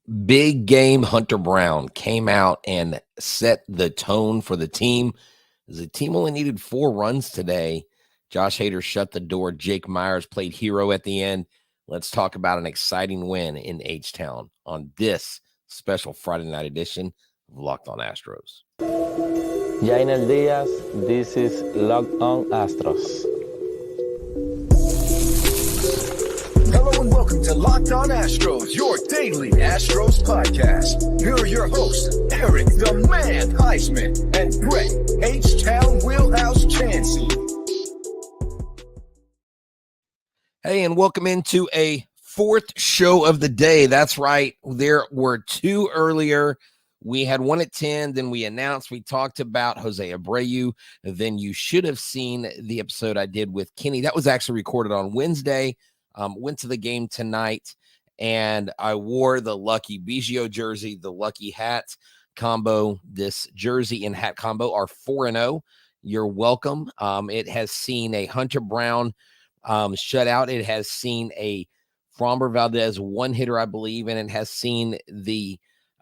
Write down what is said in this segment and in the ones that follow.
Big game Hunter Brown came out and set the tone for the team. The team only needed 4 runs today. Josh Hader shut the door. Jake Myers played hero at the end. Let's talk about an exciting win in H-Town on this special Friday night edition of Locked on Astros. Jainel Diaz, this is Locked on Astros. Hello and welcome to Locked on Astros, your daily Astros podcast. Here are your hosts, Eric the Man Heisman and Brett Htown Wheelhouse Chansey. Hey, and welcome into a 4th show of the day. That's right. There were 2 earlier. We had one at 10, then we announced, we talked about Jose Abreu. Then you should have seen the episode I did with Kenny. That was actually recorded on Wednesday. Went to the game tonight, and I wore the Lucky Biggio jersey, the Lucky hat combo. This jersey and hat combo are 4-0. You're welcome. It has seen a Hunter Brown shutout. It has seen a Framber Valdez one-hitter, I believe, and it has seen the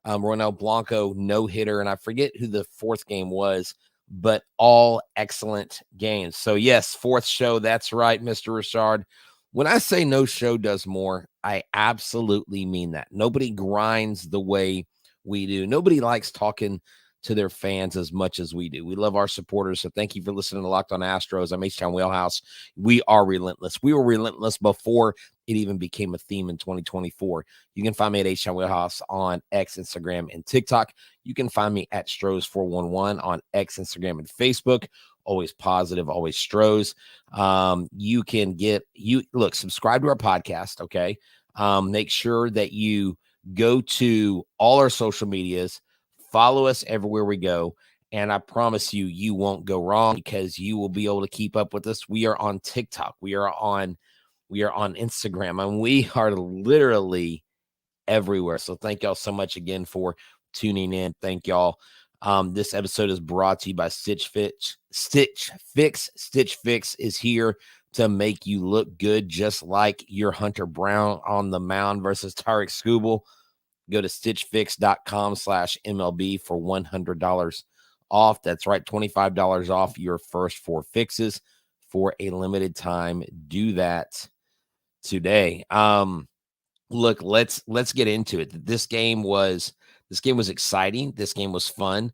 Ronel Blanco no-hitter, and I forget who the 4th game was, but all excellent games. So, yes, 4th show. That's right, Mr. Richard. When I say no show does more, I absolutely mean that. Nobody grinds the way we do. Nobody likes talking to their fans as much as we do. We love our supporters, so thank you for listening to Locked on Astros. I'm Htown Wheelhouse. We are relentless. We were relentless before it even became a theme in 2024. You can find me at Htown Wheelhouse on X, Instagram, and TikTok. You can find me at Stros411 on X, Instagram, and Facebook. Always positive, always Stros. You can subscribe to our podcast, okay? Make sure that you go to all our social medias, follow us everywhere we go, and I promise you, you won't go wrong because you will be able to keep up with us. We are on TikTok. We are on Instagram, and we are literally everywhere. So thank y'all so much again for tuning in. Thank y'all. This episode is brought to you by Stitch Fix. Stitch Fix is here to make you look good, just like your Hunter Brown on the mound versus Tarik Skubal. Go to stitchfix.com/MLB for $100 off. That's right, $25 off your first 4 fixes for a limited time. Do that today. Look, let's get into it. This game was exciting. This game was fun.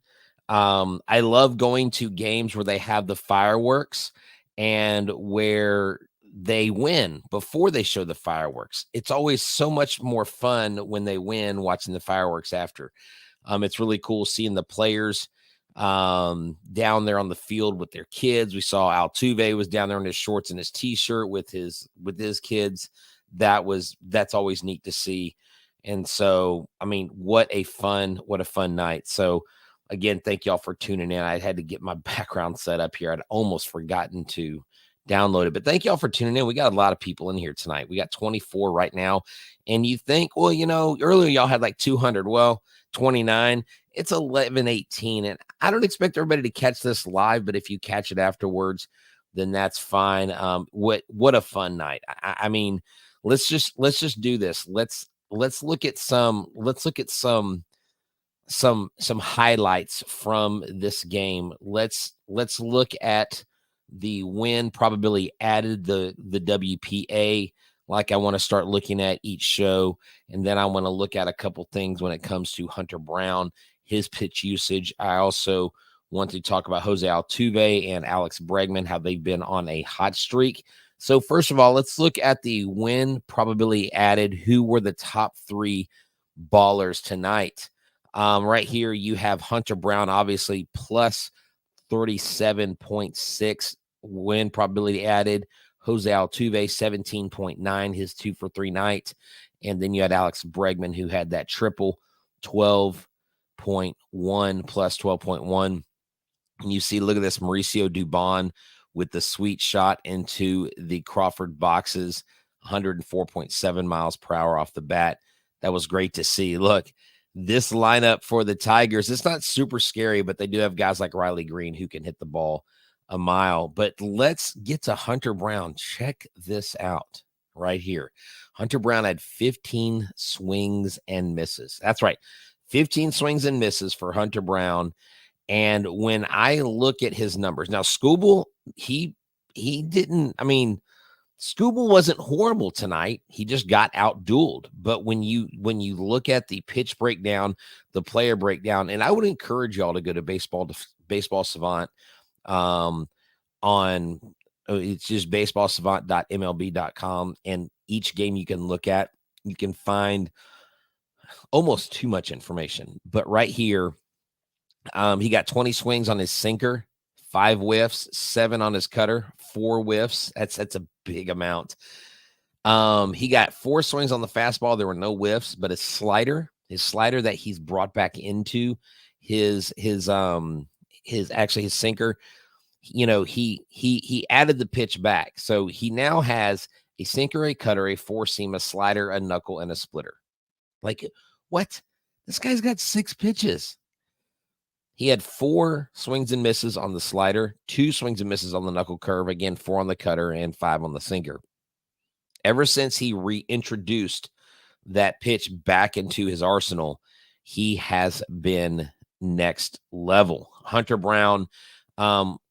I love going to games where they have the fireworks and where they win before they show the fireworks. It's always so much more fun when they win watching the fireworks after. It's really cool seeing the players down there on the field with their kids. We saw Altuve was down there in his shorts and his t-shirt with his kids. That's always neat to see. And so, I mean, what a fun night. So again, thank y'all for tuning in. I had to get my background set up here. I'd almost forgotten to download it, but thank y'all for tuning in. We got a lot of people in here tonight. We got 24 right now. And you think, well, earlier y'all had like 200. Well, 29, it's 11:18. And I don't expect everybody to catch this live, but if you catch it afterwards, then that's fine. What a fun night. I mean, let's just do this. Let's look at some highlights from this game. Let's look at the win probability added, the WPA, like I want to start looking at each show. And then I want to look at a couple things when it comes to Hunter Brown, his pitch usage. I also want to talk about Jose Altuve and Alex Bregman, how they've been on a hot streak. So first of all, let's look at the win probability added. Who were the top 3 ballers tonight? Right here, you have Hunter Brown, obviously, plus 37.6 win probability added. Jose Altuve, 17.9, his 2 for 3 night. And then you had Alex Bregman, who had that triple, 12.1 plus 12.1. And you see, look at this, Mauricio Dubon with the sweet shot into the Crawford boxes, 104.7 miles per hour off the bat. That was great to see. Look, this lineup for the Tigers, it's not super scary, but they do have guys like Riley Green who can hit the ball a mile. But let's get to Hunter Brown. Check this out. right here. Hunter Brown had 15 swings and misses. That's right. 15 swings and misses for Hunter Brown. And when I look at his numbers, now Skubal, he didn't, I mean, Skubal wasn't horrible tonight. He just got out dueled. But when you look at the pitch breakdown, the player breakdown, and I would encourage y'all to go to Baseball Savant on it's just baseballsavant.mlb.com, and each game you can look at, you can find almost too much information. But right here, he got 20 swings on his sinker, 5 whiffs, 7 on his cutter, 4 whiffs. That's a big amount. He got 4 swings on the fastball. There were no whiffs, but his slider that he's brought back into his sinker, you know, he added the pitch back. So he now has a sinker, a cutter, a 4-seam, a slider, a knuckle, and a splitter. Like, what? This guy's got 6 pitches. He had 4 swings and misses on the slider, 2 swings and misses on the knuckle curve, again, 4 on the cutter and 5 on the sinker. Ever since he reintroduced that pitch back into his arsenal, he has been next level. Hunter Brown,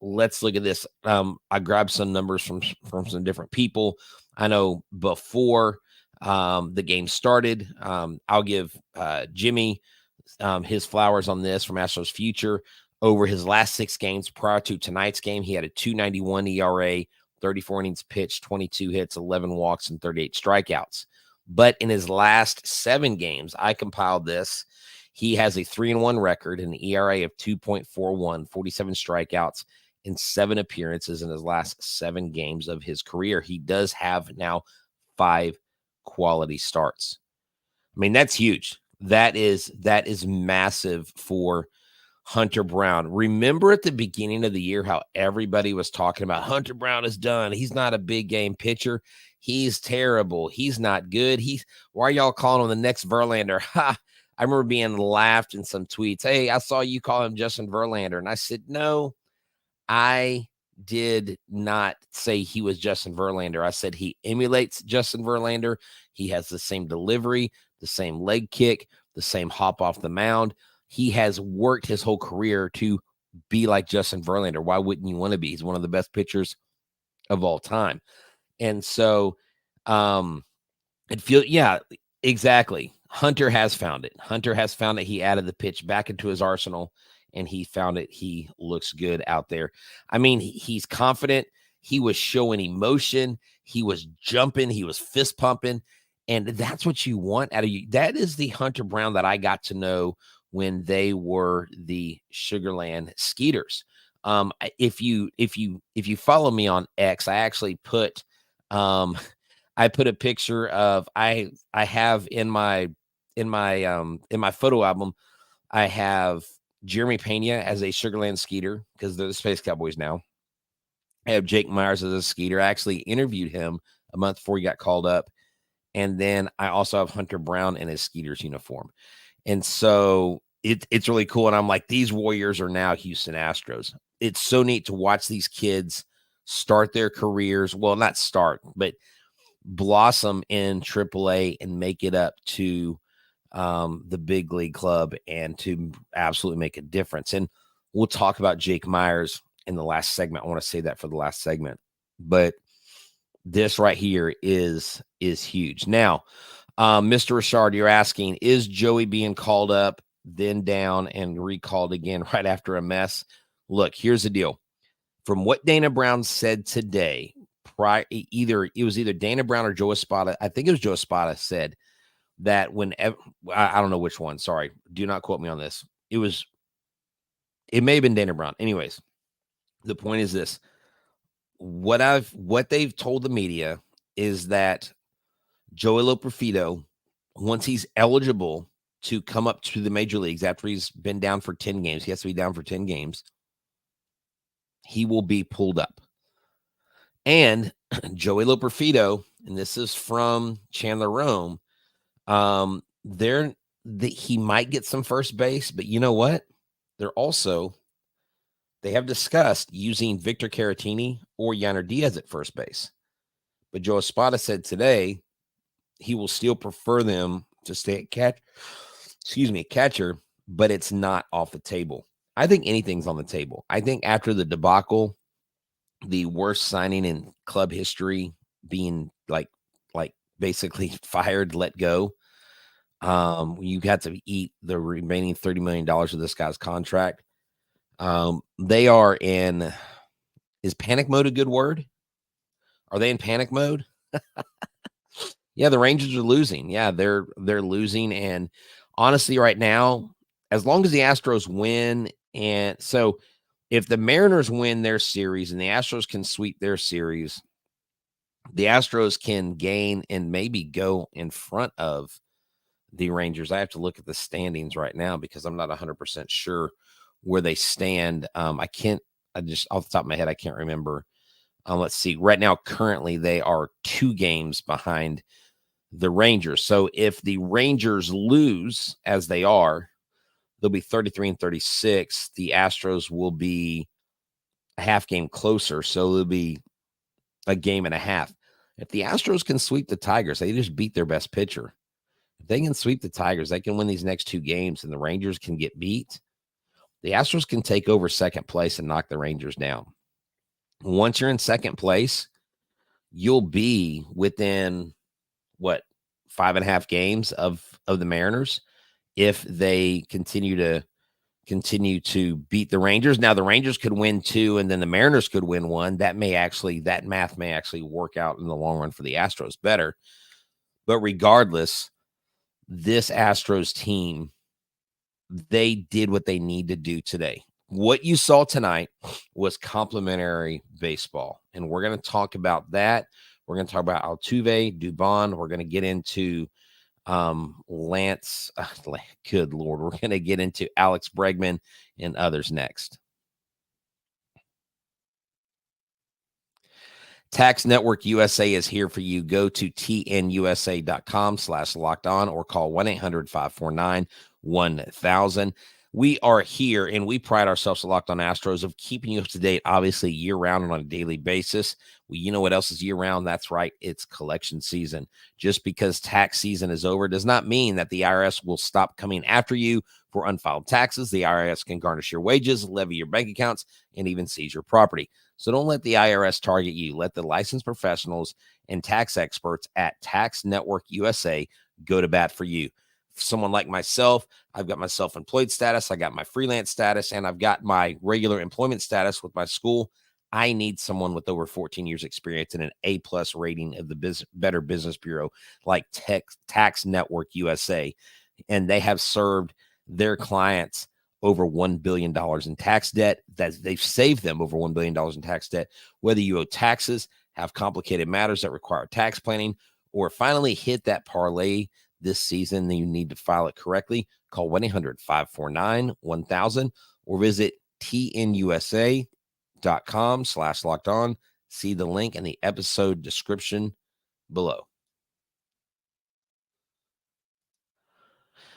let's look at this. I grabbed some numbers from some different people. I know before the game started, I'll give Jimmy his flowers on this from Astros Future. Over his last 6 games prior to tonight's game, he had a 2.91 ERA, 34 innings pitched, 22 hits, 11 walks, and 38 strikeouts. But in his last 7 games, I compiled this. He has a 3-1 record, an ERA of 2.41, 47 strikeouts, and 7 appearances in his last 7 games of his career. He does have now 5 quality starts. I mean, that's huge. That is massive for Hunter Brown. Remember at the beginning of the year how everybody was talking about Hunter Brown is done. He's not a big game pitcher. He's terrible. He's not good. Why are y'all calling him the next Verlander? Ha! I remember being laughed in some tweets. Hey, I saw you call him Justin Verlander. And I said, no, I did not say he was Justin Verlander. I said he emulates Justin Verlander. He has the same delivery, the same leg kick, the same hop off the mound. He has worked his whole career to be like Justin Verlander. Why wouldn't you want to be? He's one of the best pitchers of all time. And so exactly. Hunter has found it. Hunter has found that he added the pitch back into his arsenal, and he found it. He looks good out there. I mean, he's confident. He was showing emotion. He was jumping. He was fist pumping. And that's what you want out of you. That is the Hunter Brown that I got to know when they were the Sugarland Skeeters. If you follow me on X, I actually put I put a picture of I have in my photo album, I have Jeremy Pena as a Sugarland Skeeter because they're the Space Cowboys now. I have Jake Myers as a Skeeter. I actually interviewed him a month before he got called up. And then I also have Hunter Brown in his Skeeters uniform. And so it's really cool. And I'm like, these Warriors are now Houston Astros. It's so neat to watch these kids start their careers. Well, not start, but blossom in AAA and make it up to the big league club and to absolutely make a difference. And we'll talk about Jake Myers in the last segment. I want to say that for the last segment, but this right here is huge. Now, Mr. Richard, you're asking, is Joey being called up, then down, and recalled again right after a mess? Look, here's the deal. From what Dana Brown said today, it was either Dana Brown or Joe Espada. I think it was Joe Espada said that whenever, I don't know which one. Sorry. Do not quote me on this. It may have been Dana Brown. Anyways, the point is this. What they've told the media is that Joey Loperfido, once he's eligible to come up to the major leagues after he's been down for 10 games, he has to be down for 10 games, he will be pulled up. And Joey Loperfido, and this is from Chandler Rome, he might get some first base, but you know what? They have discussed using Victor Caratini or Yanner Diaz at first base. But Joe Espada said today he will still prefer them to stay at catcher, but it's not off the table. I think anything's on the table. I think after the debacle, the worst signing in club history, being like basically fired, let go. You got to eat the remaining $30 million of this guy's contract. They are in, is panic mode a good word? Are they in panic mode? Yeah, the Rangers are losing. Yeah, they're losing. And honestly, right now, as long as the Astros win, and so if the Mariners win their series and the Astros can sweep their series, the Astros can gain and maybe go in front of the Rangers. I have to look at the standings right now because I'm not 100% sure where they stand. I just off the top of my head, I can't remember. Let's see. Right now, currently, they are 2 games behind the Rangers. So if the Rangers lose, as they are, they'll be 33-36. The Astros will be a half game closer. So it'll be a game and a half. If the Astros can sweep the Tigers, they just beat their best pitcher. If they can sweep the Tigers, they can win these next 2 games and the Rangers can get beat. The Astros can take over second place and knock the Rangers down. Once you're in second place, you'll be within 5.5 games of the Mariners if they continue to beat the Rangers. Now the Rangers could win 2 and then the Mariners could win 1. That math may actually work out in the long run for the Astros better. But regardless, this Astros team, they did what they need to do today. What you saw tonight was complimentary baseball, and we're going to talk about that. We're going to talk about Altuve, Dubon. We're going to get into Lance. Good Lord. We're going to get into Alex Bregman and others next. Tax Network USA is here for you. Go to tnusa.com/locked-on or call 1-800-549-1000. We are here, and we pride ourselves at Locked On Astros of keeping you up to date, obviously, year-round and on a daily basis. You know what else is year-round? That's right. It's collection season. Just because tax season is over does not mean that the IRS will stop coming after you for unfiled taxes. The IRS can garnish your wages, levy your bank accounts, and even seize your property. So don't let the IRS target you. Let the licensed professionals and tax experts at Tax Network USA go to bat for you. Someone like myself, I've got my self-employed status, I got my freelance status, and I've got my regular employment status with my school. I need someone with over 14 years experience and an A+ rating of the Better Business Bureau like Tax Network USA. And they have served their clients over $1 billion in tax debt. That they've saved them over $1 billion in tax debt. Whether you owe taxes, have complicated matters that require tax planning, or finally hit that parlay this season, then you need to file it correctly. Call 1-800-549-1000 or visit tnusa.com/locked-on. See the link in the episode description below.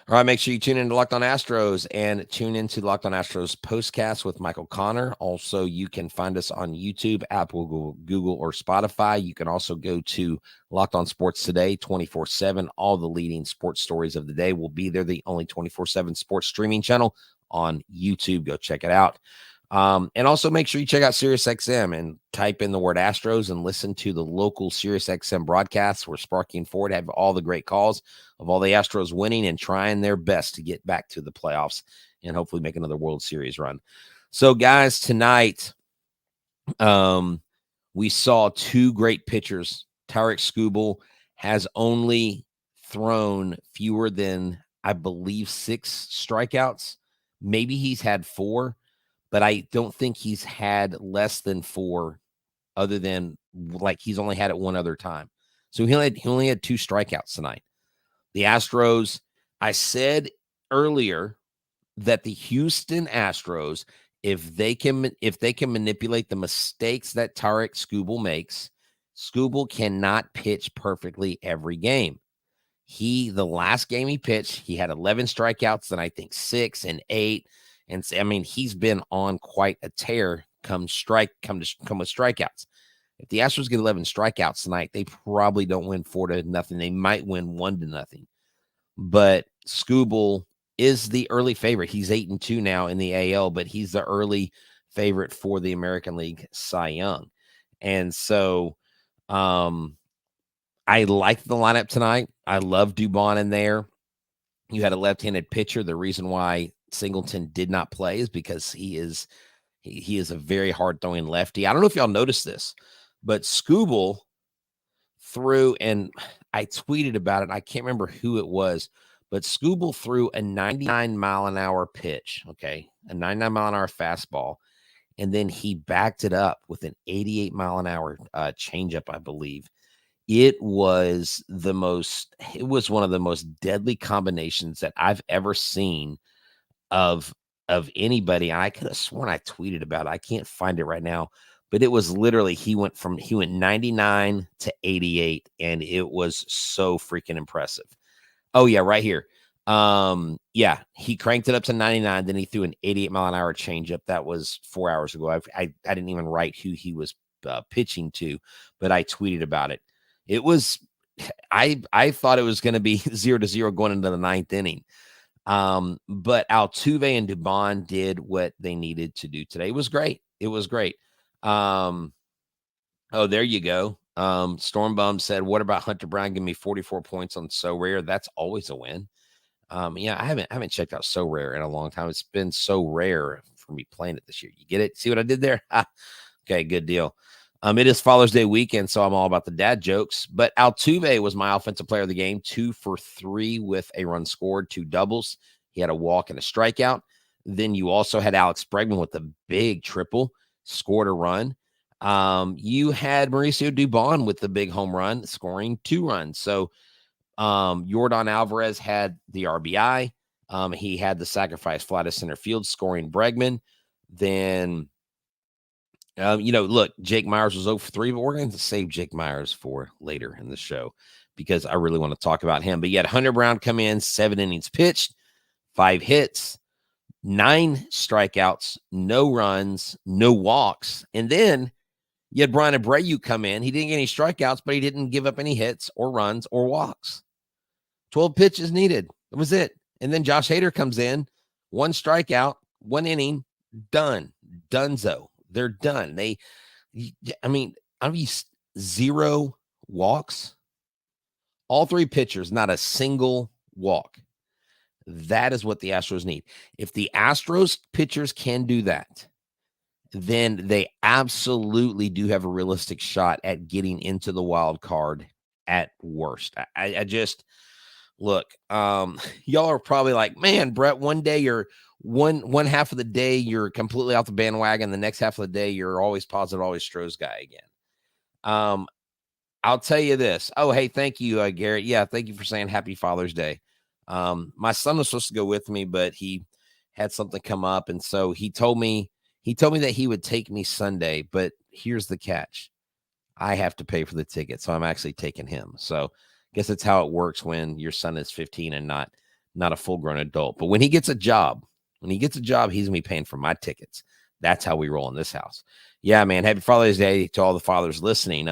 All right, make sure you tune in to Locked On Astros and tune into Locked On Astros postcast with Michael Connor. Also, you can find us on YouTube, Apple, Google, or Spotify. You can also go to Locked On Sports Today 24/7. All the leading sports stories of the day will be there. The only 24/7 sports streaming channel on YouTube. Go check it out. And also make sure you check out SiriusXM and type in the word Astros and listen to the local SiriusXM broadcasts. We're sparking forward, have all the great calls of all the Astros winning and trying their best to get back to the playoffs and hopefully make another World Series run. So, guys, tonight we saw 2 great pitchers. Tarik Skubal has only thrown fewer than, I believe, 6 strikeouts. Maybe he's had 4. But I don't think he's had less than 4, other than like he's only had it one other time. So he only had 2 strikeouts tonight. The Astros, I said earlier that the Houston Astros, if they can manipulate the mistakes that Tarik Skubal makes, Skubal cannot pitch perfectly every game. The last game he pitched, he had 11 strikeouts, then I think 6 and 8. And I mean, he's been on quite a tear come with strikeouts. If the Astros get 11 strikeouts tonight, they probably don't win 4-0. They might win 1-0. But Skubal is the early favorite. He's 8-2 now in the AL, but he's the early favorite for the American League Cy Young. And so I like the lineup tonight. I love Dubon in there. You had a left-handed pitcher. The reason why Singleton did not play is because he is a very hard-throwing lefty. I don't know if y'all noticed this, but Skubal threw, and I tweeted about it. I can't remember who it was, but Skubal threw a 99-mile-an-hour pitch, okay, a 99-mile-an-hour fastball, and then he backed it up with an 88-mile-an-hour changeup, I believe. It was one of the most deadly combinations that I've ever seen of anybody. And I could have sworn I tweeted about it. I can't find it right now, but it was literally, he went 99 to 88, and it was so freaking impressive. Oh yeah, right here. Yeah, he cranked it up to 99. Then he threw an 88-mile-an-hour changeup. That was 4 hours ago. I didn't even write who he was pitching to, but I tweeted about it. It was, I thought it was going to be 0-0 going into the ninth inning. But Altuve and Dubon did what they needed to do today. It was great. It was great. Oh, there you go. Stormbum said, what about Hunter Brown? Give me 44 points on So Rare. That's always a win. Yeah, I haven't checked out So Rare in a long time. It's been so rare for me playing it this year. You get it? See what I did there? Okay, good deal. It is Father's Day weekend, so I'm all about the dad jokes. But Altuve was my offensive player of the game, 2 for 3 with a run scored, 2 doubles. He had a walk and a strikeout. Then you also had Alex Bregman with a big triple, scored a run. You had Mauricio Dubon with the big home run, scoring 2 runs. So Yordan Alvarez had the RBI. He had the sacrifice fly to center field, scoring Bregman. Then look, Jake Myers was 0 for 3, but we're going to save Jake Myers for later in the show because I really want to talk about him. But you had Hunter Brown come in, 7 innings pitched, 5 hits, 9 strikeouts, no runs, no walks. And then you had Brian Abreu come in. He didn't get any strikeouts, but he didn't give up any hits or runs or walks. 12 pitches needed. That was it. And then Josh Hader comes in, 1 strikeout, 1 inning, done. Dunzo. They're done. I'll be 0 walks. All 3 pitchers, not a single walk. That is what the Astros need. If the Astros pitchers can do that, then they absolutely do have a realistic shot at getting into the wild card at worst. I just look, y'all are probably like, man, Brett, one day you're one half of the day you're completely off the bandwagon. The next half of the day, you're always positive, always Stros guy again. I'll tell you this. Oh, hey, thank you, Garrett. Yeah, thank you for saying Happy Father's Day. My son was supposed to go with me, but he had something come up, and so he told me that he would take me Sunday. But here's the catch: I have to pay for the ticket, so I'm actually taking him. So I guess that's how it works when your son is 15 and not a full-grown adult. But when he gets a job, he's going to be paying for my tickets. That's how we roll in this house. Yeah, man. Happy Father's Day to all the fathers listening.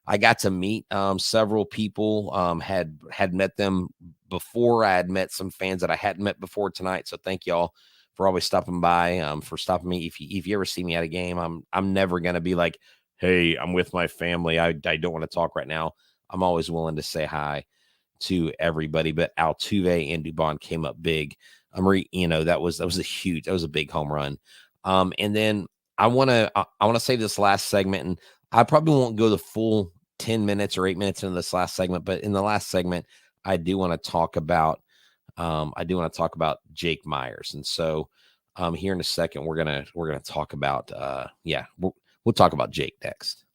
I got to meet several people, had met them before. I had met some fans that I hadn't met before tonight. So thank y'all for always stopping by, for stopping me. If you ever see me at a game, I'm never going to be like, hey, I'm with my family. I don't want to talk right now. I'm always willing to say hi to everybody. But Altuve and Dubon came up big. That was a big home run. And then I want to save this last segment, and I probably won't go the full 10 minutes or 8 minutes into this last segment, but in the last segment, I do want to talk about Jake Myers. And so here in a second, we're going to talk about, we'll talk about Jake next.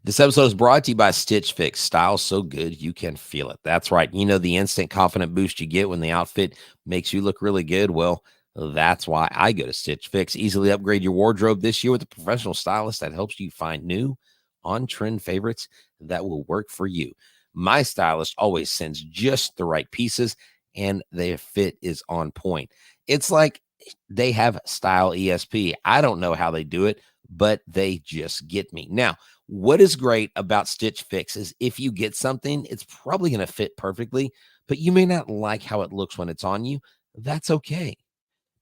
This episode is brought to you by Stitch Fix. Style so good you can feel it. That's right. The instant confident boost you get when the outfit makes you look really good. Well, that's why I go to Stitch Fix. Easily upgrade your wardrobe this year with a professional stylist that helps you find new, on-trend favorites that will work for you. My stylist always sends just the right pieces, and their fit is on point. It's like They have style ESP. I don't know how they do it, but they just get me. Now, what is great about Stitch Fix is if you get something, it's probably going to fit perfectly, but you may not like how it looks when it's on you. That's okay,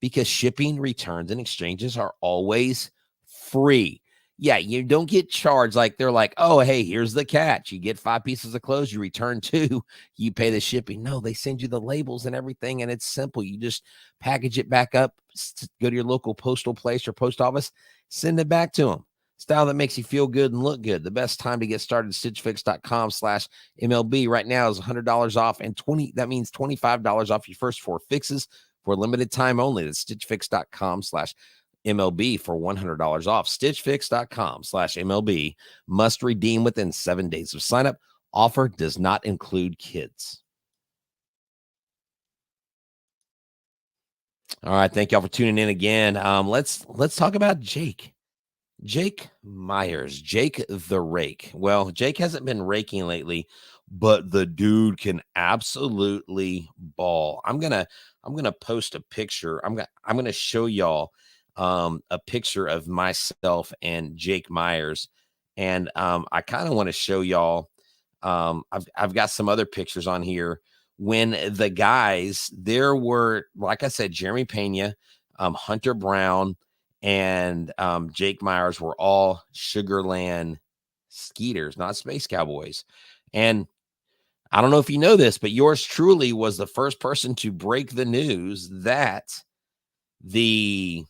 because shipping, returns, and exchanges are always free. Yeah, you don't get charged like they're like, oh, hey, here's the catch. You get 5 pieces of clothes, you return 2, you pay the shipping. No, they send you the labels and everything, and it's simple. You just package it back up, go to your local postal place or post office, send it back to them. Style that makes you feel good and look good. The best time to get started, stitchfix.com/MLB. Right now is $100 off, and that means $25 off your first 4 fixes for a limited time only. That's stitchfix.com/MLB for $100 off. Stitchfix.com/MLB. Must redeem within 7 days of sign up. Offer does not include kids. All right. Thank y'all for tuning in again. Let's talk about Jake Myers, Jake the Rake. Well, Jake hasn't been raking lately, but the dude can absolutely ball. I'm gonna post a picture. I'm gonna show y'all a picture of myself and Jake Myers, and I kind of want to show y'all. I've got some other pictures on here when the guys there were, like I said, Jeremy Pena, Hunter Brown, and Jake Myers were all Sugarland Skeeters, not Space Cowboys. And I don't know if you know this, but yours truly was the first person to break the news that the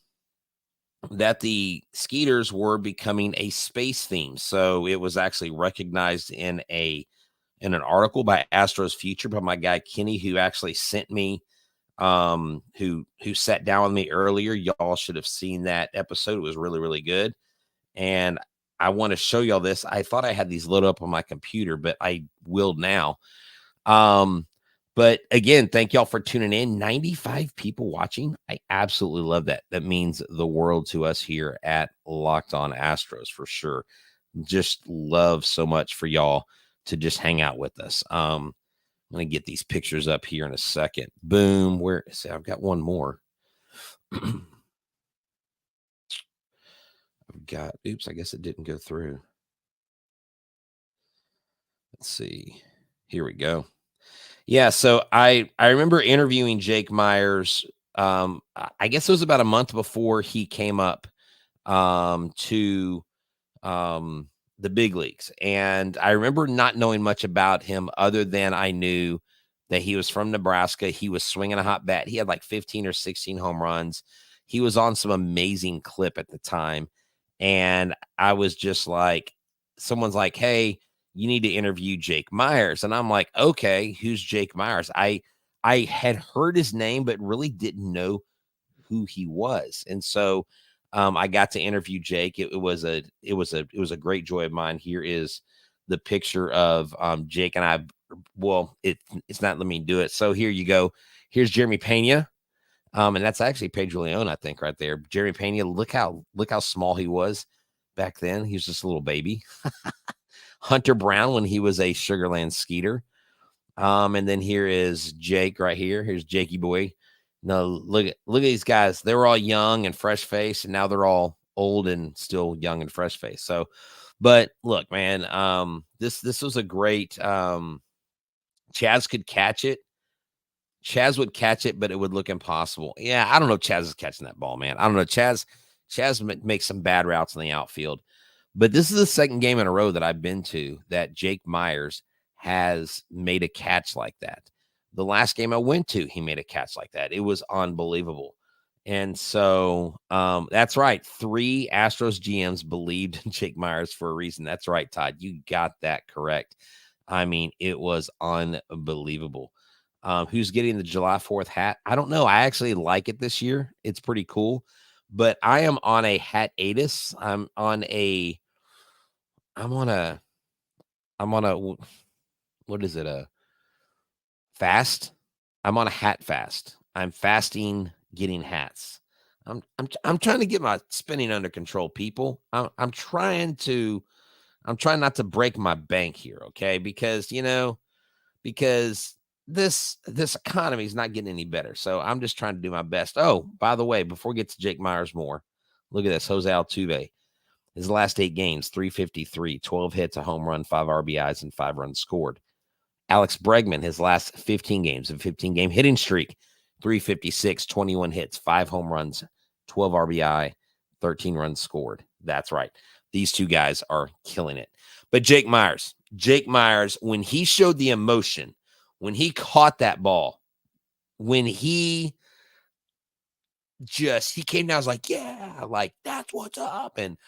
Skeeters were becoming a space theme. So it was actually recognized in an article by Astros Future by my guy Kenny, who actually sent me who sat down with me earlier. Y'all should have seen that episode. It was really, really good. And I want to show y'all this. I thought I had these loaded up on my computer, but I will now. But again, thank y'all for tuning in. 95 people watching. I absolutely love that. That means the world to us here at Locked On Astros for sure. Just love so much for y'all to just hang out with us. I'm going to get these pictures up here in a second. Boom. See, I've got one more. Oops, I guess it didn't go through. Let's see. Here we go. Yeah, so I remember interviewing Jake Myers. I guess it was about a month before he came up to the big leagues. And I remember not knowing much about him other than I knew that he was from Nebraska. He was swinging a hot bat. He had like 15 or 16 home runs. He was on some amazing clip at the time. And I was just like, someone's like, hey, you need to interview Jake Myers. And I'm like, okay, who's Jake Myers? I had heard his name, but really didn't know who he was. And so I got to interview Jake. It was a great joy of mine. Here is the picture of Jake and I. Well, it's not letting me do it. So here you go. Here's Jeremy Pena. And that's actually Pedro Leon, I think, right there. Jeremy Pena, look how small he was back then. He was just a little baby. Hunter Brown when he was a Sugarland Skeeter. And then here is Jake right here. Here's Jakey boy. No, look at these guys. They were all young and fresh faced, and now they're all old and still young and fresh faced. So, but look, man, this was a great. Chaz could catch it. Chaz would catch it, but it would look impossible. Yeah, I don't know if Chaz is catching that ball, man. I don't know. Chaz makes some bad routes in the outfield. But this is the second game in a row that I've been to that Jake Myers has made a catch like that. The last game I went to, he made a catch like that. It was unbelievable. And so that's right. 3 Astros GMs believed in Jake Myers for a reason. That's right, Todd. You got that correct. I mean, it was unbelievable. Who's getting the July 4th hat? I don't know. I actually like it this year. It's pretty cool. But I am on a hat-atus. I'm on a what is it? A fast. I'm on a hat fast. I'm fasting getting hats. I'm trying to get my spending under control, people. I'm trying not to break my bank here, okay? Because this economy is not getting any better. So I'm just trying to do my best. Oh, by the way, before we get to Jake Myers more, look at this. Jose Altuve, his last 8 games, 353, 12 hits, a home run, 5 RBIs, and 5 runs scored. Alex Bregman, his last 15 games, a 15-game hitting streak, 356, 21 hits, 5 home runs, 12 RBI, 13 runs scored. That's right. These two guys are killing it. But Jake Myers, when he showed the emotion, when he caught that ball, when he came down, I was like, yeah, like that's what's up. And,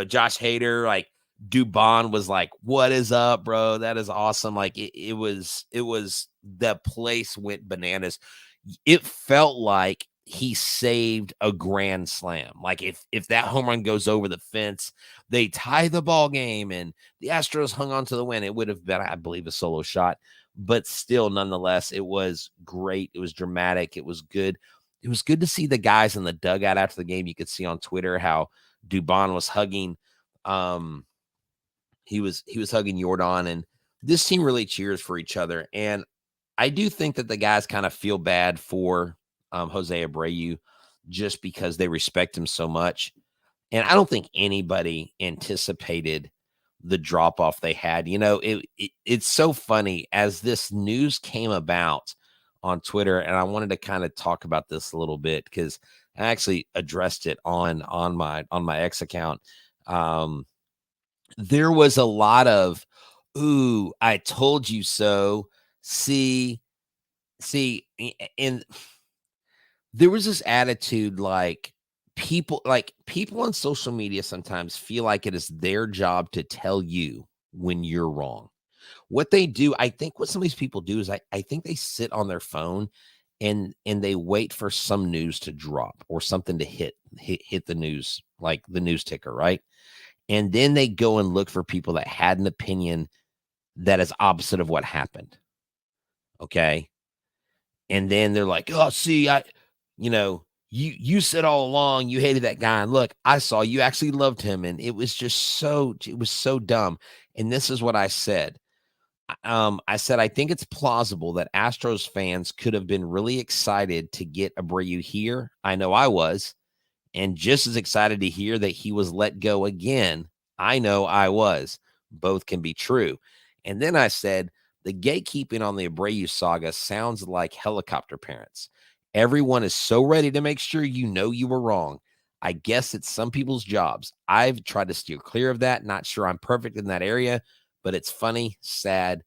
Josh Hader, like Dubon was like, what is up, bro? That is awesome. Like it was, the place went bananas. It felt like he saved a grand slam. Like if that home run goes over the fence, they tie the ball game and the Astros hung on to the win. It would have been, I believe, a solo shot, but still, nonetheless, it was great. It was dramatic. It was good. It was good to see the guys in the dugout after the game. You could see on Twitter how Dubon was hugging. He was hugging Jordan, and this team really cheers for each other. And I do think that the guys kind of feel bad for Jose Abreu just because they respect him so much. And I don't think anybody anticipated the drop off they had. It's so funny as this news came about on Twitter, and I wanted to kind of talk about this a little bit because I actually addressed it on my X account. There was a lot of, ooh, I told you so. See, and there was this attitude like people on social media sometimes feel like it is their job to tell you when you're wrong. What they do, I think what some of these people do is I think they sit on their phone and they wait for some news to drop or something to hit the news, like the news ticker, right? And then they go and look for people that had an opinion that is opposite of what happened. Okay. And then they're like, oh, see, you said all along you hated that guy. And look, I saw you actually loved him. And it was so dumb. And this is what I said. I said, I think it's plausible that Astros fans could have been really excited to get Abreu here. I know I was. And just as excited to hear that he was let go again. I know I was. Both can be true. And then I said, the gatekeeping on the Abreu saga sounds like helicopter parents. Everyone is so ready to make sure you were wrong. I guess it's some people's jobs. I've tried to steer clear of that. Not sure I'm perfect in that area, but it's funny, sad,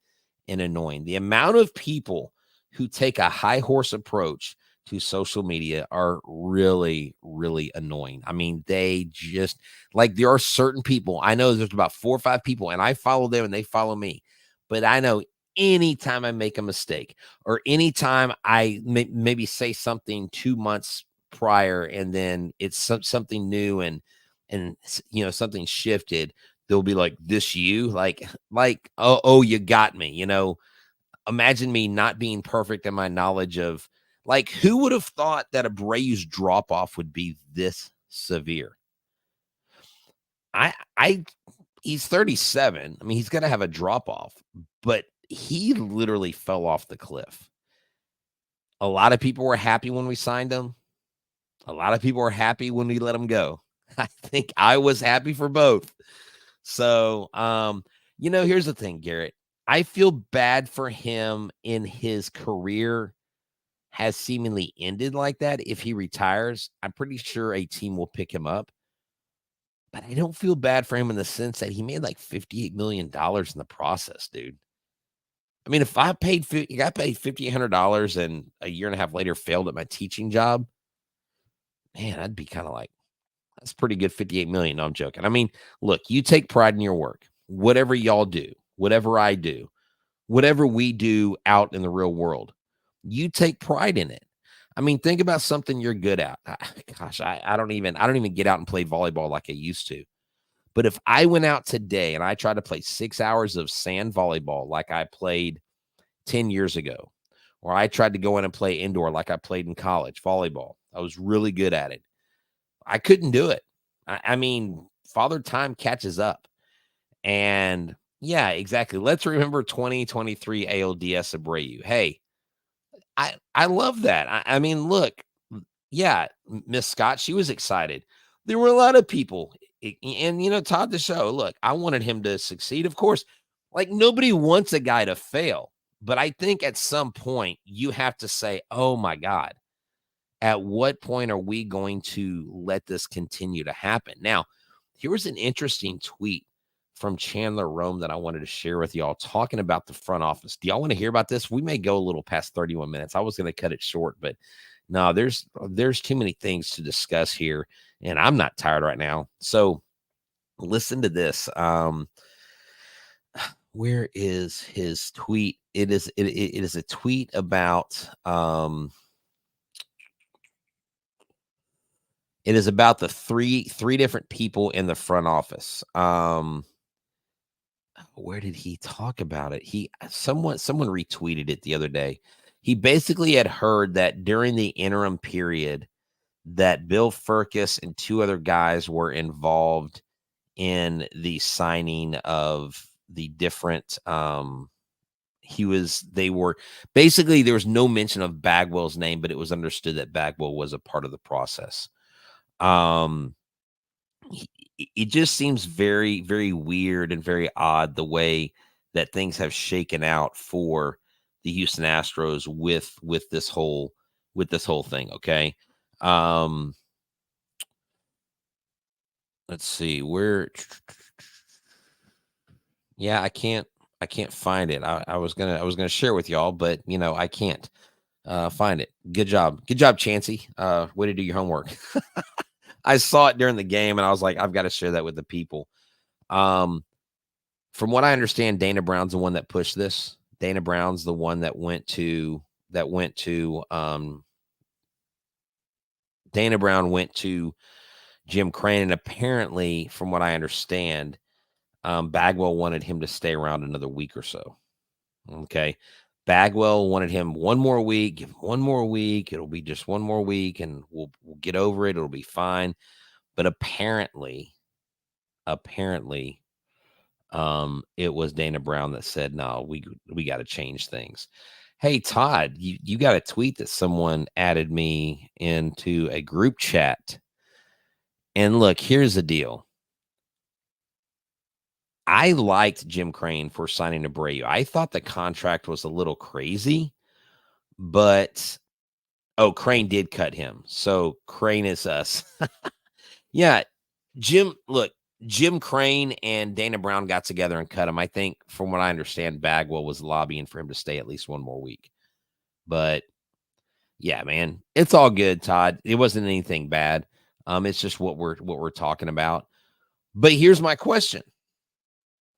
and annoying. The amount of people who take a high horse approach to social media are really, really annoying. I mean, they just like, there are certain people. I know there's about 4 or 5 people, and I follow them and they follow me. But I know anytime I make a mistake or anytime I maybe say something 2 months prior and then it's something new and something shifted, they'll be like, this you like, oh, you got me, imagine me not being perfect in my knowledge of, like, who would have thought that Abreu's drop off would be this severe? He's 37. I mean, he's going to have a drop off, but he literally fell off the cliff. A lot of people were happy when we signed him. A lot of people were happy when we let him go. I think I was happy for both. So, here's the thing, Garrett. I feel bad for him in his career has seemingly ended like that. If he retires, I'm pretty sure a team will pick him up. But I don't feel bad for him in the sense that he made like $58 million in the process, dude. I mean, if I got paid $5,800 and a year and a half later failed at my teaching job, man, I'd be kind of like, that's pretty good. 58 million. No, I'm joking. I mean, look, you take pride in your work, whatever y'all do, whatever I do, whatever we do out in the real world, you take pride in it. I mean, think about something you're good at. Gosh, I don't even get out and play volleyball like I used to. But if I went out today and I tried to play 6 hours of sand volleyball like I played 10 years ago, or I tried to go in and play indoor like I played in college volleyball, I was really good at it. I couldn't do it. I mean, Father Time catches up. And yeah, exactly. Let's remember 2023 ALDS Abreu. Hey, I love that. I mean, look, yeah, Miss Scott, she was excited. There were a lot of people, and Todd the show. Look, I wanted him to succeed, of course. Like nobody wants a guy to fail, but I think at some point you have to say, "Oh my God, at what point are we going to let this continue to happen?" Now, here was an interesting tweet from Chandler Rome that I wanted to share with y'all talking about the front office. Do y'all want to hear about this? We may go a little past 31 minutes. I was going to cut it short, but no, there's too many things to discuss here, and I'm not tired right now. So listen to this. Where is his tweet? It is a tweet about it is about the three different people in the front office. Where did he talk about it? Someone retweeted it the other day. He basically had heard that during the interim period that Bill Furcus and two other guys were involved in the signing of the different they were basically, there was no mention of Bagwell's name, but it was understood that Bagwell was a part of the process. It just seems very, very weird and very odd the way that things have shaken out for the Houston Astros with this whole thing. Okay. Let's see where. Yeah, I can't find it. I was gonna share it with y'all, but I can't find it. Good job, Chancey. Way to do your homework. I saw it during the game, and I was like, I've got to share that with the people. From what I understand, Dana Brown's the one that pushed this. Dana Brown's the one that went to Dana Brown went to Jim Crane, and apparently, from what I understand, Bagwell wanted him to stay around another week or so. Okay. Bagwell wanted him one more week, give him one more week. It'll be just one more week and we'll get over it. It'll be fine. But apparently, it was Dana Brown that said, no, we got to change things. Hey, Todd, you got a tweet that someone added me into a group chat. And look, here's the deal. I liked Jim Crane for signing Abreu. I thought the contract was a little crazy, but Crane did cut him. So Crane is us. Yeah, Jim Crane and Dana Brown got together and cut him. I think from what I understand, Bagwell was lobbying for him to stay at least one more week. But yeah, man, it's all good, Todd. It wasn't anything bad. It's just what we're talking about. But here's my question.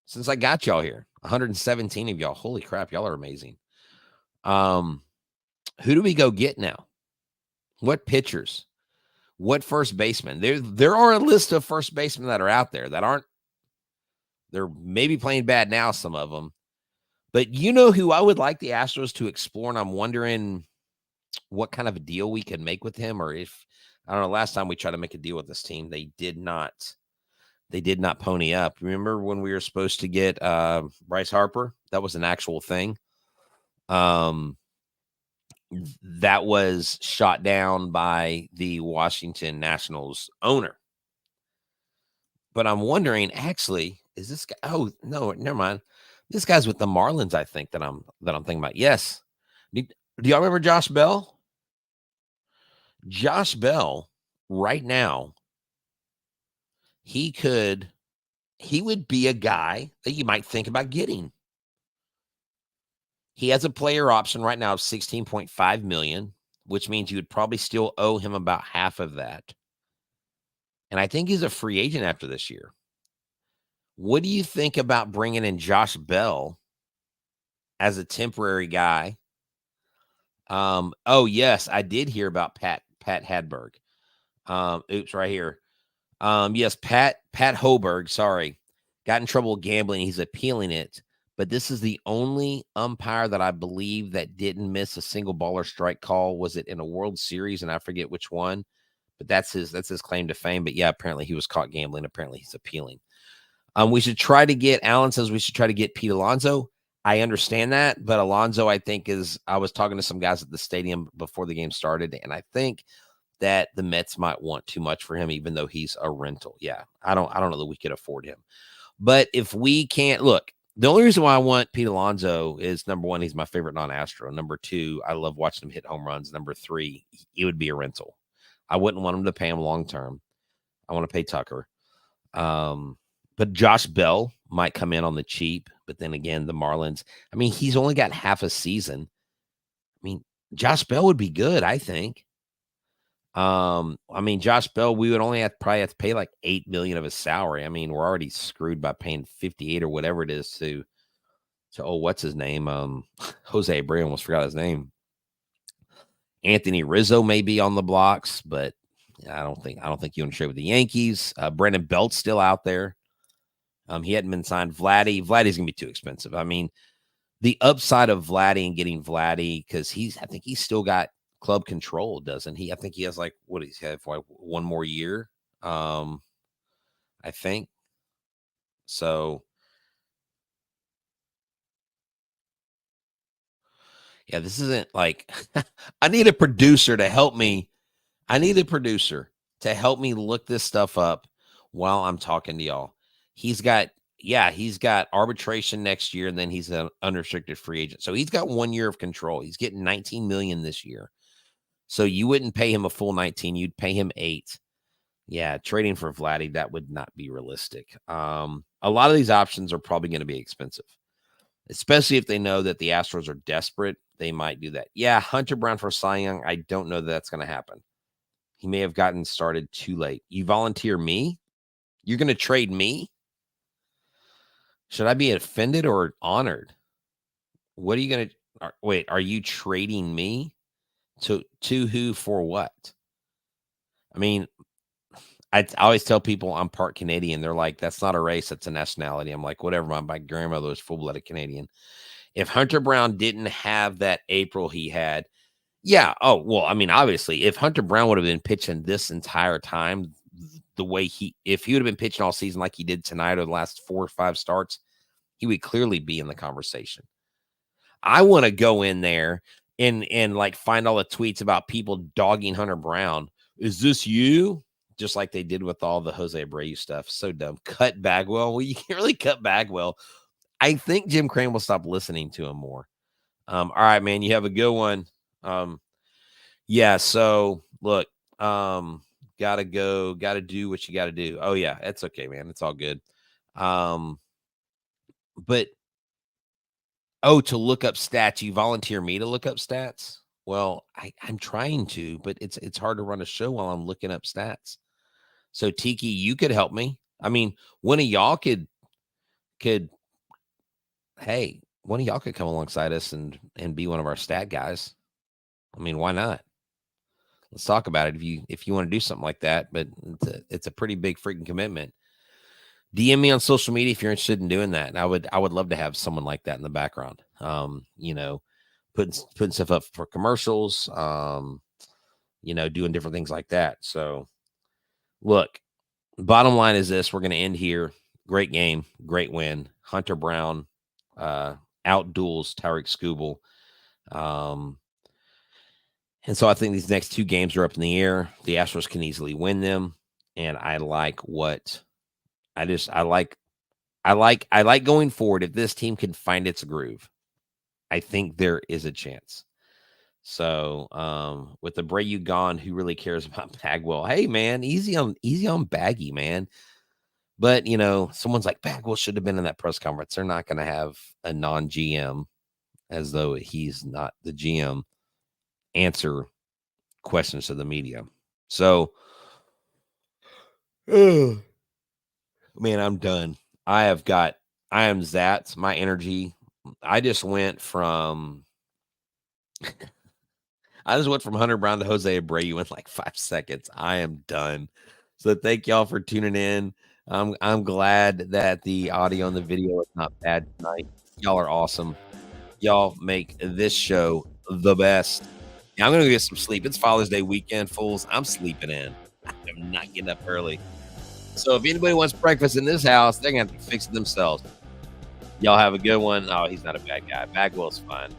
Since I got y'all here, 117 of y'all, holy crap, y'all are amazing. Who do we go get now? What pitchers? What first baseman? There are a list of first basemen that are out there that they're maybe playing bad now, some of them. But you know who I would like the Astros to explore, and I'm wondering what kind of a deal we could make with him, or if, I don't know, last time we tried to make a deal with this team, they did not pony up. Remember when we were supposed to get Bryce Harper? That was an actual thing. That was shot down by the Washington Nationals owner. But I'm wondering, actually, is this guy? Oh, no, never mind. This guy's with the Marlins, I think, that I'm thinking about. Yes. Do y'all remember Josh Bell? Josh Bell, right now, he would be a guy that you might think about getting. He has a player option right now of $16.5 million, which means you would probably still owe him about half of that. And I think he's a free agent after this year. What do you think about bringing in Josh Bell as a temporary guy? Oh, yes, I did hear about Pat Hadberg. Oops, right here. Yes, Pat Hoberg, sorry, got in trouble gambling. He's appealing it, but this is the only umpire that I believe that didn't miss a single ball or strike call. Was it in a World Series? And I forget which one, but that's his claim to fame. But yeah, apparently he was caught gambling. Apparently he's appealing. Alan says we should try to get Pete Alonso. I understand that, but Alonso, I think I was talking to some guys at the stadium before the game started, and I think that the Mets might want too much for him, even though he's a rental. Yeah, I don't know that we could afford him. But if we can't look, the only reason why I want Pete Alonso is number one, he's my favorite non-Astro. Number two, I love watching him hit home runs. Number three, it would be a rental. I wouldn't want him to pay him long term. I want to pay Tucker. But Josh Bell might come in on the cheap. But then again, the Marlins, I mean, he's only got half a season. I mean, Josh Bell would be good, I think. I mean, Josh Bell, we would only probably have to pay like $8 million of his salary. I mean, we're already screwed by paying 58 or whatever it is to what's his name? Jose Abreu, almost forgot his name. Anthony Rizzo may be on the blocks, but I don't think you want to trade with the Yankees. Brandon Belt's still out there. He hadn't been signed. Vladdy's gonna be too expensive. I mean, the upside of Vladdy and getting Vladdy, because I think he's still got club control, doesn't he? I think he has like, what does he have for one more year? I think so. Yeah, this isn't like I need a producer to help me. I need a producer to help me look this stuff up while I'm talking to y'all. He's got arbitration next year, and then he's an unrestricted free agent. So he's got 1 year of control. He's getting $19 million this year. So you wouldn't pay him a full 19, you'd pay him 8. Yeah, trading for Vladdy, that would not be realistic. A lot of these options are probably going to be expensive, especially if they know that the Astros are desperate. They might do that. Yeah, Hunter Brown for Cy Young, I don't know that that's going to happen. He may have gotten started too late. You volunteer me? You're going to trade me? Should I be offended or honored? What are you going to wait? Are you trading me to who for what? I mean, I always tell people I'm part Canadian. They're like, that's not a race, that's a nationality. I'm like, whatever. My grandmother was full-blooded Canadian. If Hunter Brown didn't have that April he had, yeah. Oh, well, I mean, obviously, if Hunter Brown would have been pitching this entire time, the way if he would have been pitching all season like he did tonight or the last 4 or 5 starts, he would clearly be in the conversation. I want to go in there and like find all the tweets about people dogging Hunter Brown. Is this you? Just like they did with all the Jose Abreu stuff. So dumb. Cut Bagwell. Well, you can't really cut Bagwell. I think Jim Crane will stop listening to him more. All right, man. You have a good one. Yeah. So look, gotta go, gotta do what you gotta do. Oh yeah, that's okay, man. It's all good. But to look up stats, you volunteer me to look up stats? Well, I'm trying to, but it's hard to run a show while I'm looking up stats. So Tiki, you could help me. I mean, one of y'all could come alongside us and be one of our stat guys. I mean, why not? Let's talk about it if you want to do something like that, but it's a pretty big freaking commitment. DM me on social media if you're interested in doing that. And I would love to have someone like that in the background. Putting stuff up for commercials, doing different things like that. So look, bottom line is this, we're going to end here. Great game, great win. Hunter Brown out duels Tarik Skubal. And so I think these next 2 games are up in the air. The Astros can easily win them. And I like going forward. If this team can find its groove, I think there is a chance. So with Abreu gone, who really cares about Bagwell? Hey man, easy on Baggy, man. But someone's like, Bagwell should have been in that press conference. They're not going to have a non-GM, as though he's not the GM, answer questions to the media. So man, I'm done. I am zapped. My energy. I just went from Hunter Brown to Jose Abreu in like 5 seconds. I am done. So thank y'all for tuning in. I'm glad that the audio and the video is not bad tonight. Y'all are awesome. Y'all make this show the best. Yeah, I'm gonna get some sleep. It's Father's Day weekend, fools. I'm sleeping in. I'm not getting up early. So if anybody wants breakfast in this house, they're gonna have to fix it themselves. Y'all have a good one. Oh, he's not a bad guy. Bagwell's fun.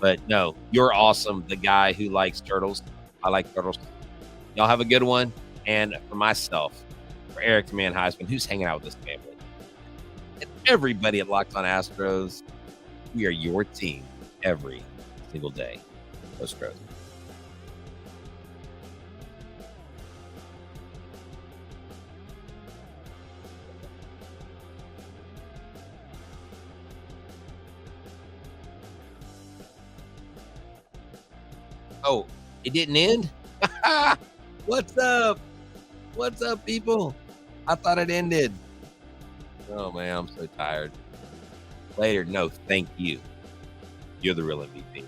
But no, you're awesome. The guy who likes turtles. I like turtles. Y'all have a good one. And for myself, for Eric the Man Heisman, who's hanging out with this family, and everybody at Locked On Astros, we are your team every single day. Go Astros. Oh, it didn't end? What's up? What's up, people? I thought it ended. Oh, man, I'm so tired. Later. No, thank you. You're the real MVP.